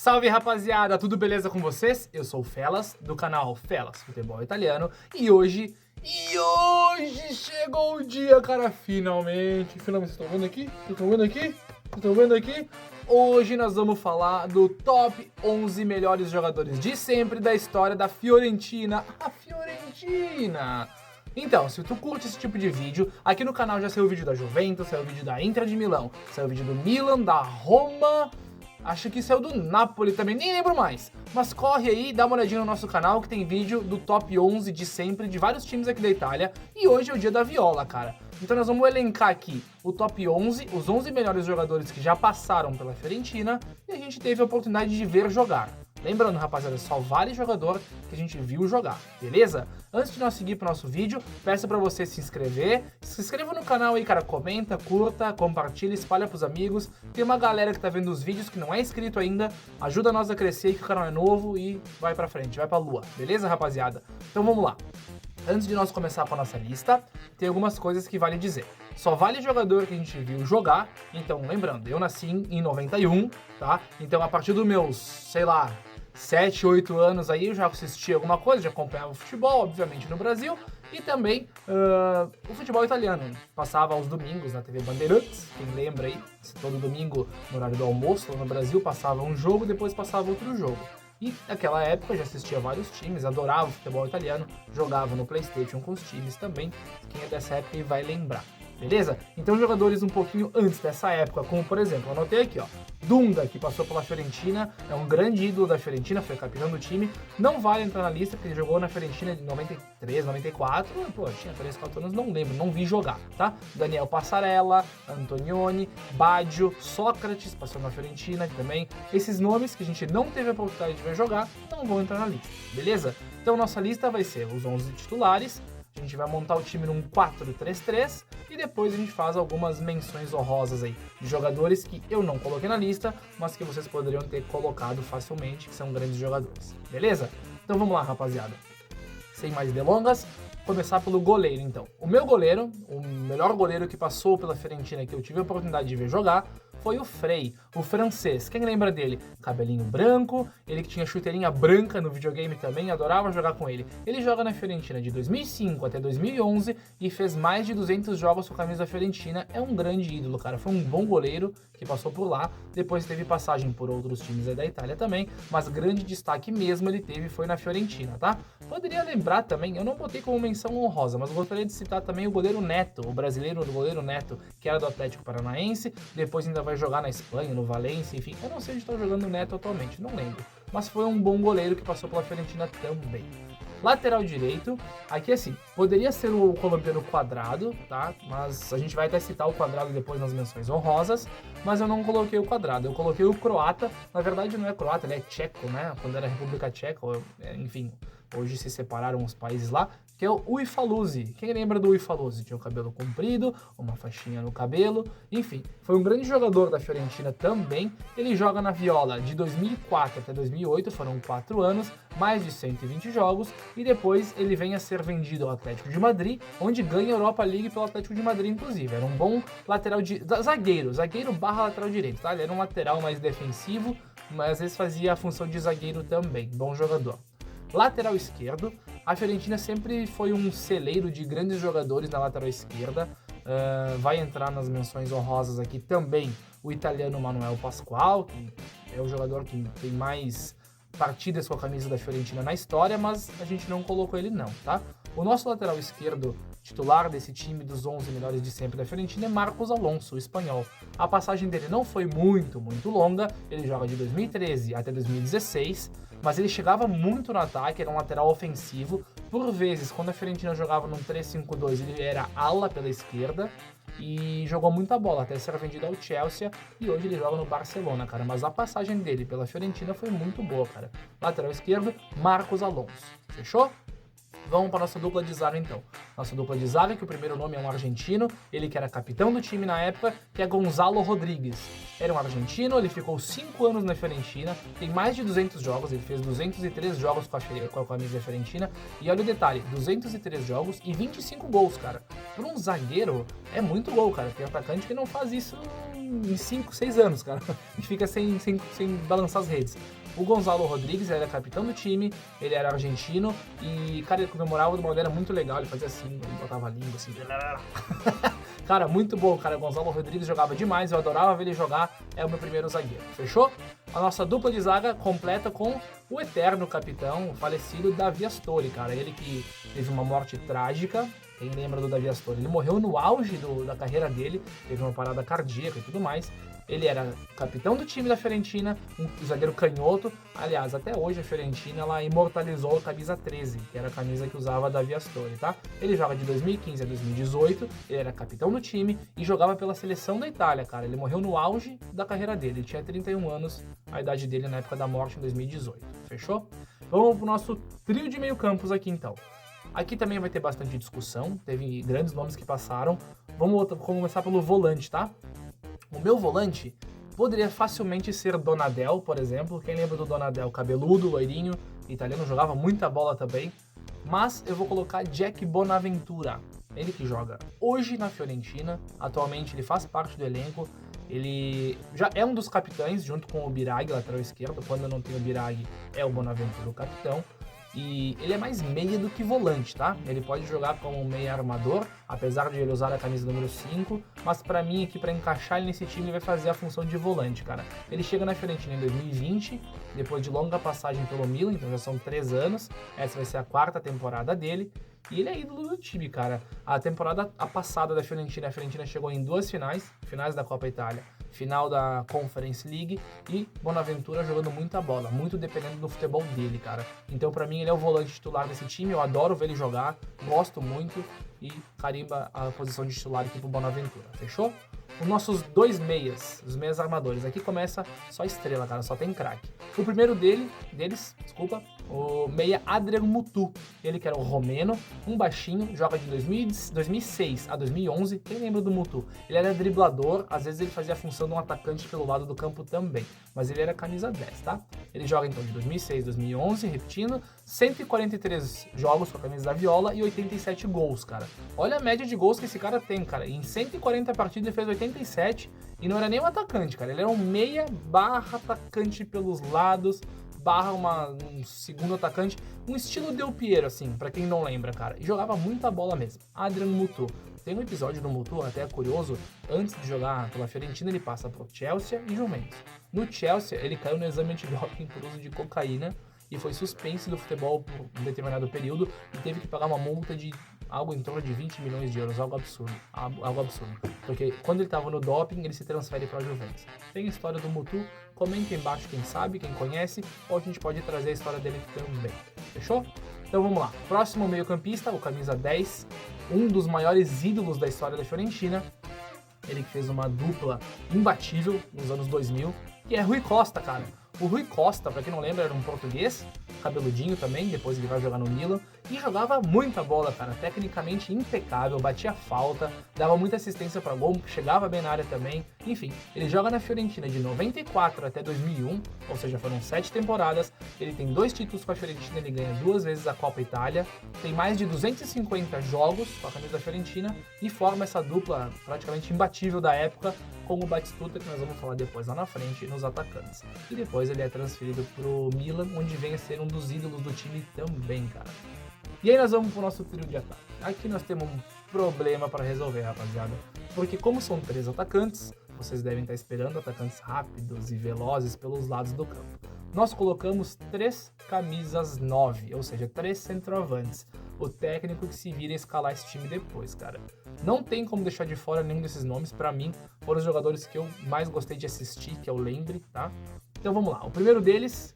Salve rapaziada, tudo beleza com vocês? Eu sou o Felas, do canal Felas Futebol Italiano, e hoje chegou o dia, cara, finalmente, vocês estão vendo aqui? Vocês estão vendo aqui? Hoje nós vamos falar do top 11 melhores jogadores de sempre da história da Fiorentina, a Fiorentina! Então, se tu curte esse tipo de vídeo, aqui no canal já saiu o vídeo da Juventus, saiu o vídeo da Inter de Milão, saiu o vídeo do Milan, da Roma... Acho que saiu do Napoli também, nem lembro mais. Mas corre aí, dá uma olhadinha no nosso canal que tem vídeo do top 11 de sempre, de vários times aqui da Itália. E hoje é o dia da Viola, cara. Então nós vamos elencar aqui o top 11, os 11 melhores jogadores que já passaram pela Fiorentina e a gente teve a oportunidade de ver jogar. Lembrando, rapaziada, só vale jogador que a gente viu jogar, beleza? Antes de nós seguir pro nosso vídeo, peço pra você se inscrever. Se inscreva no canal aí, cara, comenta, curta, compartilha, espalha pros amigos. Tem uma galera que tá vendo os vídeos que não é inscrito ainda, ajuda nós a crescer aí que o canal é novo e vai pra frente, vai pra lua, beleza, rapaziada? Então vamos lá. Antes de nós começar com a nossa lista, tem algumas coisas que vale dizer. Só vale jogador que a gente viu jogar, então lembrando, eu nasci em 91, tá? Então a partir dos meus, sei lá, 7, 8 anos aí eu já assisti alguma coisa, já acompanhava o futebol, obviamente no Brasil, e também o futebol italiano. Passava aos domingos na TV Bandeirantes, quem lembra aí, todo domingo no horário do almoço lá no Brasil passava um jogo, depois passava outro jogo. E naquela época eu já assistia vários times, adorava o futebol italiano, jogava no PlayStation com os times também, quem é dessa época aí vai lembrar. Beleza? Então jogadores um pouquinho antes dessa época, como por exemplo, eu anotei aqui, ó, Dunga, que passou pela Fiorentina, é um grande ídolo da Fiorentina, foi capitão do time, não vale entrar na lista porque ele jogou na Fiorentina de 93, 94, pô, tinha 3, 4 anos, não lembro, não vi jogar, tá? Daniel Passarella, Antonioni, Baggio, Sócrates, passou na Fiorentina também, esses nomes que a gente não teve a oportunidade de ver jogar, não vão entrar na lista, beleza? Então nossa lista vai ser os 11 titulares, a gente vai montar o time num 4-3-3 e depois a gente faz algumas menções honrosas aí de jogadores que eu não coloquei na lista, mas que vocês poderiam ter colocado facilmente, que são grandes jogadores, beleza? Então vamos lá, rapaziada. Sem mais delongas, começar pelo goleiro então. O meu goleiro, o melhor goleiro que passou pela Fiorentina que eu tive a oportunidade de ver jogar, foi o Frey, o francês. Quem lembra dele? Cabelinho branco, ele que tinha chuteirinha branca no videogame também, adorava jogar com ele. Ele joga na Fiorentina de 2005 até 2011 e fez mais de 200 jogos com a camisa da Fiorentina. É um grande ídolo, cara. Foi um bom goleiro que passou por lá. Depois teve passagem por outros times aí da Itália também, mas grande destaque mesmo ele teve foi na Fiorentina, tá? Poderia lembrar também, eu não botei como menção honrosa, mas gostaria de citar também o goleiro Neto, o brasileiro do goleiro Neto, que era do Atlético Paranaense, depois ainda vai jogar na Espanha, no Valência, enfim, eu não sei onde está jogando o Neto atualmente, não lembro, mas foi um bom goleiro que passou pela Fiorentina também. Lateral direito, aqui assim, poderia ser o colombiano Quadrado, tá? Mas a gente vai até citar o Quadrado depois nas menções honrosas, mas eu não coloquei o Quadrado, eu coloquei o croata, na verdade não é croata, ele é tcheco, né? Quando era República Tcheca, enfim, hoje se separaram os países lá, que é o Uifaluzzi. Quem lembra do Uifaluzzi? Tinha o cabelo comprido, uma faixinha no cabelo, enfim, foi um grande jogador da Fiorentina também. Ele joga na Viola de 2004 até 2008, foram 4 anos, mais de 120 jogos, e depois ele vem a ser vendido ao Atlético de Madrid, onde ganha a Europa League pelo Atlético de Madrid, inclusive. Era um bom lateral zagueiro barra lateral direito, tá? Ele era um lateral mais defensivo, mas às vezes fazia a função de zagueiro também, bom jogador. Lateral esquerdo, a Fiorentina sempre foi um celeiro de grandes jogadores na lateral esquerda, vai entrar nas menções honrosas aqui também o italiano Manuel Pasqual, que é o jogador que tem mais partidas com a camisa da Fiorentina na história, mas a gente não colocou ele não, tá? O nosso lateral esquerdo titular desse time dos 11 melhores de sempre da Fiorentina é Marcos Alonso, o espanhol. A passagem dele não foi muito longa, ele joga de 2013 até 2016, mas ele chegava muito no ataque, era um lateral ofensivo. Por vezes, quando a Fiorentina jogava num 3-5-2, ele era ala pela esquerda e jogou muita bola, até ser vendido ao Chelsea, e hoje ele joga no Barcelona, cara. Mas a passagem dele pela Fiorentina foi muito boa, cara. Lateral esquerdo, Marcos Alonso. Fechou? Vamos para a nossa dupla de zaga então. Nossa dupla de zaga, que o primeiro nome é um argentino, ele que era capitão do time na época, que é Gonzalo Rodrigues. Era um argentino, ele ficou 5 anos na Fiorentina, tem mais de 200 jogos, ele fez 203 jogos com a camisa da Fiorentina, e olha o detalhe, 203 jogos e 25 gols, cara. Por um zagueiro, é muito gol, cara, tem atacante que não faz isso em 5, 6 anos, cara. A gente fica sem balançar as redes. O Gonzalo Rodrigues era capitão do time, ele era argentino e, cara, ele comemorava de uma maneira muito legal, ele fazia assim, ele botava a língua assim. Cara, muito bom, cara. O Gonzalo Rodrigues jogava demais, eu adorava ver ele jogar, é o meu primeiro zagueiro, fechou? A nossa dupla de zaga completa com o eterno capitão, o falecido Davi Astori, cara. Ele que teve uma morte trágica. Quem lembra do Davi Astori? Ele morreu no auge da carreira dele, teve uma parada cardíaca e tudo mais. Ele era capitão do time da Fiorentina, um zagueiro canhoto. Aliás, até hoje a Fiorentina ela imortalizou a camisa 13, que era a camisa que usava Davi Astori, tá? Ele joga de 2015 a 2018, ele era capitão do time e jogava pela seleção da Itália, cara. Ele morreu no auge da carreira dele, ele tinha 31 anos, a idade dele na época da morte em 2018, fechou? Vamos pro nosso trio de meio-campos aqui então. Aqui também vai ter bastante discussão, teve grandes nomes que passaram. Vamos começar pelo volante, tá? O meu volante poderia facilmente ser Donadel, por exemplo. Quem lembra do Donadel? Cabeludo, loirinho, italiano, jogava muita bola também. Mas eu vou colocar Jack Bonaventura. Ele que joga hoje na Fiorentina. Atualmente ele faz parte do elenco. Ele já é um dos capitães, junto com o Biraghi, lateral esquerdo. Quando eu não tenho o Biraghi, é o Bonaventura o capitão. E ele é mais meia do que volante, tá? Ele pode jogar como meia armador, apesar de ele usar a camisa número 5, mas pra mim aqui, pra encaixar ele nesse time, ele vai fazer a função de volante, cara. Ele chega na Fiorentina em 2020, depois de longa passagem pelo Milan, então já são 3 anos, essa vai ser a 4ª temporada dele, e ele é ídolo do time, cara. A temporada passada da Fiorentina, a Fiorentina chegou em 2 finais da Copa Itália, final da Conference League, e Bonaventura jogando muita bola, muito dependendo do futebol dele, cara. Então pra mim ele é o volante titular desse time, eu adoro ver ele jogar, gosto muito e carimba a posição de titular aqui pro Bonaventura, fechou? Os nossos 2 meias, os meias armadores, aqui começa só estrela, cara, só tem craque. O primeiro deles, o meia Adrian Mutu, ele que era o romeno, um baixinho, joga de 2006 a 2011, quem lembra do Mutu? Ele era driblador, às vezes ele fazia a função de um atacante pelo lado do campo também, mas ele era camisa 10, tá? Ele joga então de 2006 a 2011, repetindo, 143 jogos com a camisa da Viola e 87 gols, cara. Olha a média de gols que esse cara tem, cara. Em 140 partidas ele fez 87 e não era nem um atacante, cara. Ele era um meia barra atacante pelos lados, barra um segundo atacante, um estilo Del Piero, assim, pra quem não lembra, cara. E jogava muita bola mesmo. Adrian Mutu. Tem um episódio do Mutu, até curioso, antes de jogar pela Fiorentina, ele passa pro Chelsea e Juventus. No Chelsea, ele caiu no exame antidoping por uso de cocaína e foi suspenso do futebol por um determinado período e teve que pagar uma multa de algo em torno de 20 milhões de euros, algo absurdo, porque quando ele estava no doping, ele se transfere para a Juventus. Tem a história do Mutu, comenta aí embaixo quem sabe, quem conhece, ou a gente pode trazer a história dele também, fechou? Então vamos lá, próximo meio campista, o camisa 10, um dos maiores ídolos da história da Fiorentina, ele que fez uma dupla imbatível nos anos 2000, que é Rui Costa, cara. O Rui Costa, pra quem não lembra, era um português, cabeludinho também, depois ele vai jogar no Milan, e jogava muita bola, cara, tecnicamente impecável, batia falta, dava muita assistência pra gol, chegava bem na área também, enfim, ele joga na Fiorentina de 94 até 2001, ou seja, foram 7 temporadas, ele tem 2 títulos com a Fiorentina, ele ganha 2 vezes a Copa Itália, tem mais de 250 jogos com a camisa da Fiorentina, e forma essa dupla praticamente imbatível da época, com o Batistuta, que nós vamos falar depois lá na frente, nos atacantes. E depois ele é transferido pro Milan, onde vem a ser um dos ídolos do time também, cara. E aí nós vamos pro nosso trio de ataque. Aqui nós temos um problema para resolver, rapaziada. Porque como são 3 atacantes, vocês devem estar esperando atacantes rápidos e velozes pelos lados do campo. Nós colocamos 3 camisas 9, ou seja, 3 centroavantes. O técnico que se vira a escalar esse time depois, cara. Não tem como deixar de fora nenhum desses nomes. Pra mim, foram os jogadores que eu mais gostei de assistir, que eu lembre, tá? Então vamos lá. O primeiro deles,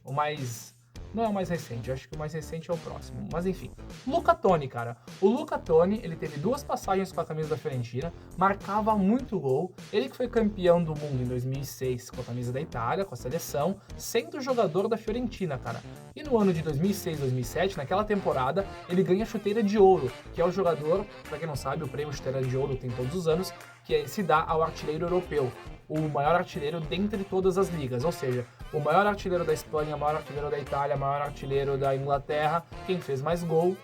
não é o mais recente, eu acho que o mais recente é o próximo. Mas enfim, Luca Toni, cara. O Luca Toni, ele teve 2 passagens com a camisa da Fiorentina, marcava muito gol. Ele que foi campeão do mundo em 2006 com a camisa da Itália, com a seleção, sendo jogador da Fiorentina, cara. E no ano de 2006, 2007, naquela temporada, ele ganha a chuteira de ouro, que é o jogador, pra quem não sabe, o prêmio chuteira de ouro tem todos os anos, que se dá ao artilheiro europeu, o maior artilheiro dentre todas as ligas, ou seja, o maior artilheiro da Espanha, o maior artilheiro da Itália, o maior artilheiro da Inglaterra, quem fez mais gol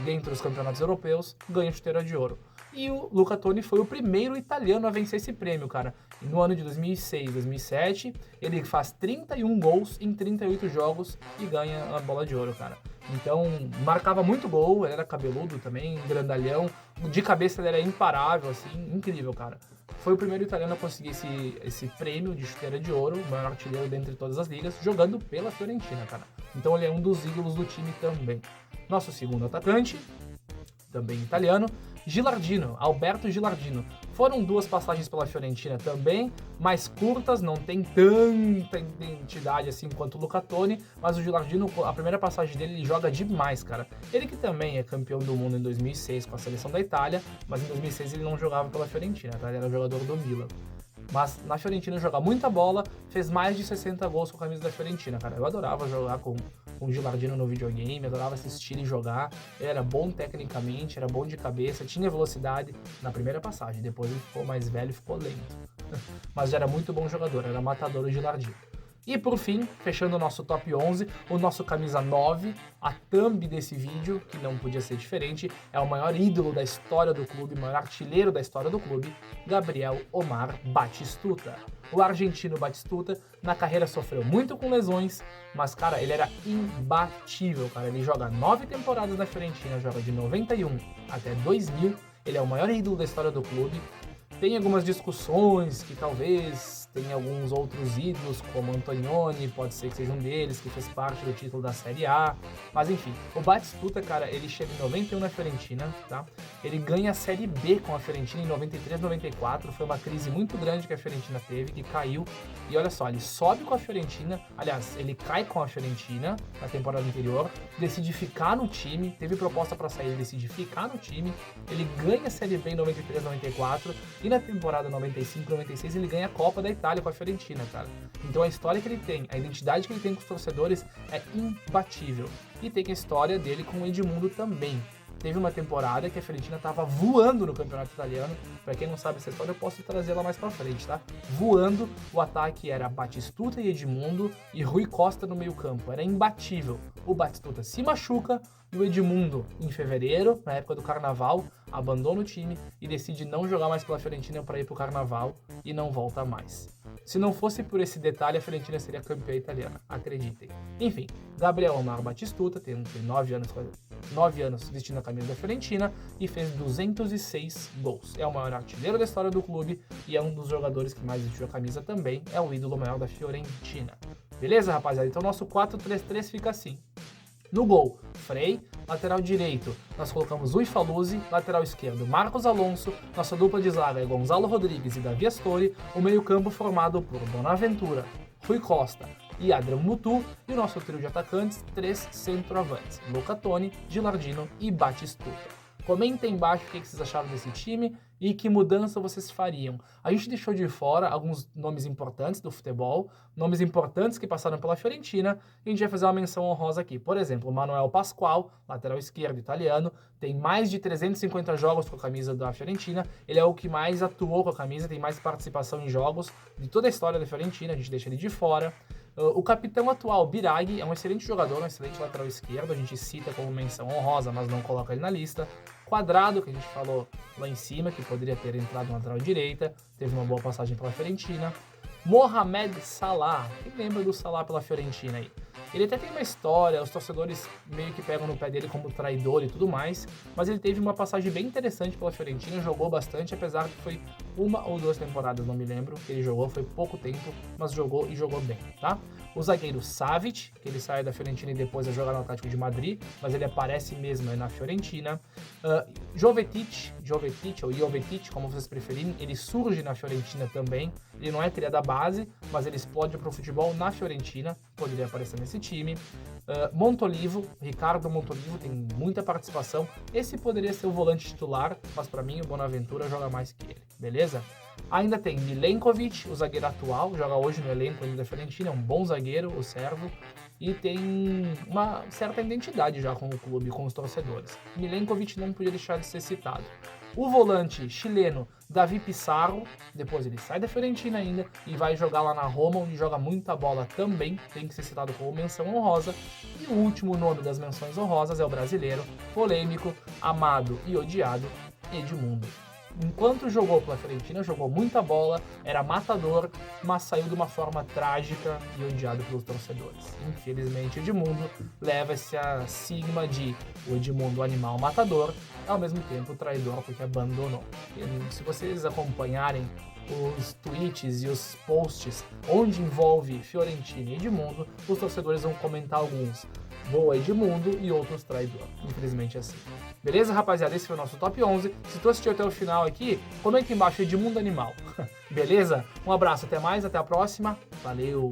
dentre os campeonatos europeus, ganha a chuteira de ouro. E o Luca Toni foi o primeiro italiano a vencer esse prêmio, cara. E no ano de 2006, 2007, ele faz 31 gols em 38 jogos e ganha a bola de ouro, cara. Então, marcava muito gol, ele era cabeludo também, grandalhão. De cabeça ele era imparável, assim, incrível, cara. Foi o primeiro italiano a conseguir esse prêmio de chuteira de ouro, o maior artilheiro dentre todas as ligas, jogando pela Fiorentina, cara. Então ele é um dos ídolos do time também. Nosso segundo atacante, também italiano, Gilardino, Alberto Gilardino. Foram 2 passagens pela Fiorentina também, mais curtas, não tem tanta identidade assim quanto o Luca Toni, mas o Gilardino, a primeira passagem dele, ele joga demais, cara. Ele que também é campeão do mundo em 2006 com a seleção da Itália, mas em 2006 ele não jogava pela Fiorentina, tá? Ele era jogador do Milan. Mas na Fiorentina joga muita bola, fez mais de 60 gols com a camisa da Fiorentina, cara. Eu adorava jogar com o Gilardino no videogame, adorava assistir e jogar. Ele era bom tecnicamente, era bom de cabeça, tinha velocidade na primeira passagem. Depois ele ficou mais velho e ficou lento. Mas já era muito bom jogador, era matador o Gilardino. E por fim, fechando o nosso top 11, o nosso camisa 9, a thumb desse vídeo, que não podia ser diferente, é o maior ídolo da história do clube, o maior artilheiro da história do clube, Gabriel Omar Batistuta. O argentino Batistuta, na carreira sofreu muito com lesões, mas, cara, ele era imbatível, cara. Ele joga 9 temporadas na Fiorentina, joga de 91 até 2000, ele é o maior ídolo da história do clube. Tem algumas discussões que talvez tenha alguns outros ídolos, como Antonioni, pode ser que seja um deles, que fez parte do título da Série A. Mas enfim, o Batistuta, cara, ele chega em 91 na Fiorentina, tá? Ele ganha a Série B com a Fiorentina em 93, 94. Foi uma crise muito grande que a Fiorentina teve, que caiu. E olha só, ele sobe com a Fiorentina, aliás, ele cai com a Fiorentina na temporada anterior, decide ficar no time, teve proposta para sair, ele decide ficar no time, ele ganha a Série B em 93, 94, e na temporada 95, 96 ele ganha a Copa da Itália com a Fiorentina, cara. Então a história que ele tem, a identidade que ele tem com os torcedores é imbatível. E tem a história dele com o Edmundo também. Teve uma temporada que a Fiorentina tava voando no campeonato italiano. Pra quem não sabe essa história, eu posso trazer ela mais pra frente, tá? Voando, o ataque era Batistuta e Edmundo e Rui Costa no meio campo. Era imbatível. O Batistuta se machuca e o Edmundo, em fevereiro, na época do Carnaval, abandona o time e decide não jogar mais pela Fiorentina para ir pro Carnaval e não volta mais. Se não fosse por esse detalhe, a Fiorentina seria campeã italiana, acreditem. Enfim, Gabriel Omar Batistuta tem 9 anos vestindo a camisa da Fiorentina e fez 206 gols. É o maior artilheiro da história do clube e é um dos jogadores que mais vestiu a camisa também, é o ídolo maior da Fiorentina. Beleza, rapaziada? Então nosso 4-3-3 fica assim. No gol, Frei, lateral direito, nós colocamos Rui Faluzzi, lateral esquerdo, Marcos Alonso, nossa dupla de zaga é Gonzalo Rodrigues e Davi Astori, o meio-campo formado por Bonaventura, Rui Costa e Adrian Mutu, e o nosso trio de atacantes, 3 centroavantes, Luca Toni, Gilardino e Batistuta. Comentem embaixo o que vocês acharam desse time e que mudança vocês fariam. A gente deixou de fora alguns nomes importantes do futebol, nomes importantes que passaram pela Fiorentina, e a gente vai fazer uma menção honrosa aqui. Por exemplo, o Manuel Pasqual, lateral esquerdo italiano, tem mais de 350 jogos com a camisa da Fiorentina, ele é o que mais atuou com a camisa, tem mais participação em jogos de toda a história da Fiorentina, a gente deixa ele de fora. O capitão atual, Biraghi, é um excelente jogador, um excelente lateral esquerdo, a gente cita como menção honrosa, mas não coloca ele na lista. Quadrado, que a gente falou lá em cima, que poderia ter entrado na lateral direita, teve uma boa passagem pela Fiorentina. Mohamed Salah, quem lembra do Salah pela Fiorentina aí? Ele até tem uma história, os torcedores meio que pegam no pé dele como traidor e tudo mais, mas ele teve uma passagem bem interessante pela Fiorentina, jogou bastante, apesar que foi 1 ou 2 temporadas, não me lembro, que ele jogou, foi pouco tempo, mas jogou e jogou bem, tá? O zagueiro Savic, que ele sai da Fiorentina e depois vai jogar no Atlético de Madrid, mas ele aparece mesmo aí na Fiorentina. Jovetic, ou Jovetic, como vocês preferirem, ele surge na Fiorentina também, ele não é criado da base, mas ele explode pro futebol na Fiorentina, poderia aparecer nesse time. Montolivo, Ricardo Montolivo tem muita participação, esse poderia ser o volante titular, mas para mim o Bonaventura joga mais que ele, beleza? Ainda tem Milenkovic, o zagueiro atual, joga hoje no elenco da Fiorentina, é um bom zagueiro, o servo, e tem uma certa identidade já com o clube, com os torcedores. Milenkovic não podia deixar de ser citado. O volante chileno Davi Pizarro, depois ele sai da Fiorentina ainda e vai jogar lá na Roma, onde joga muita bola também, tem que ser citado como menção honrosa. E o último nome das menções honrosas é o brasileiro, polêmico, amado e odiado, Edmundo. Enquanto jogou pela Fiorentina, jogou muita bola, era matador, mas saiu de uma forma trágica e odiado pelos torcedores. Infelizmente, Edmundo leva essa sigma de o Edmundo animal matador, ao mesmo tempo traidor porque abandonou. E se vocês acompanharem os tweets e os posts onde envolve Fiorentina e Edmundo, os torcedores vão comentar alguns boa Edmundo e outros traidor. Infelizmente é assim. Beleza, rapaziada? Esse foi o nosso top 11. Se tu assistiu até o final aqui, comenta embaixo Edmundo Animal. Beleza? Um abraço, até mais, até a próxima. Valeu!